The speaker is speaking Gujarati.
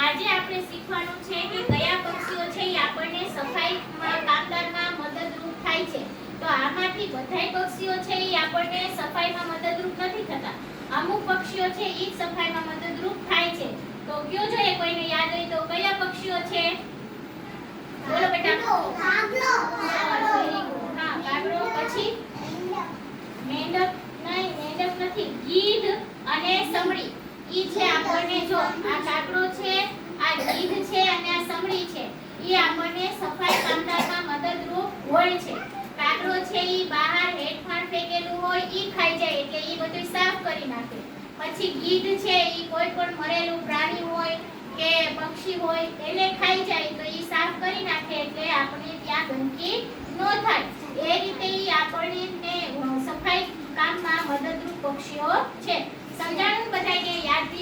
આજે આપણે શીખવાનું છે કે કયા પક્ષીઓ છે એ આપણને સફાઈમાં કામદારમાં મદદરૂપ થાય છે. તો આમાંથી બધાય પક્ષીઓ છે એ આપણને સફાઈમાં મદદરૂપ નથી થતા. અમુક પક્ષીઓ છે એ જ સફાઈમાં મદદરૂપ થાય છે. તો કયો જોઈએ કોઈને યાદ હોય તો કયા પક્ષીઓ છે? બોલો બેટા. કાગડો. હા, કાગડો. પછી મેંઢક. નહીં, મેંઢક નથી. ગીધ અને સમડી. ઈ છે આપણને, જો આ કાગડો છે, આ ગીધ છે અને આ સમડી છે. ઈ આપણને સફાઈ કામદારમાં મદદરૂપ હોય છે. કાગડો છે ઈ બહાર હેઠફાણ ફેંકેલું હોય ઈ ખાઈ જાય એટલે ઈ બધું સાફ કરી નાખે. પછી ગીધ છે ઈ કોઈ પણ મરેલું પ્રાણી હોય કે પક્ષી હોય એને ખાઈ જાય તો ઈ સાફ કરી નાખે એટલે આપણે ત્યાં ગંદકી ન થાય. એ રીતે ઈ આપણને સફાઈ કામમાં મદદરૂપ પક્ષીઓ છે.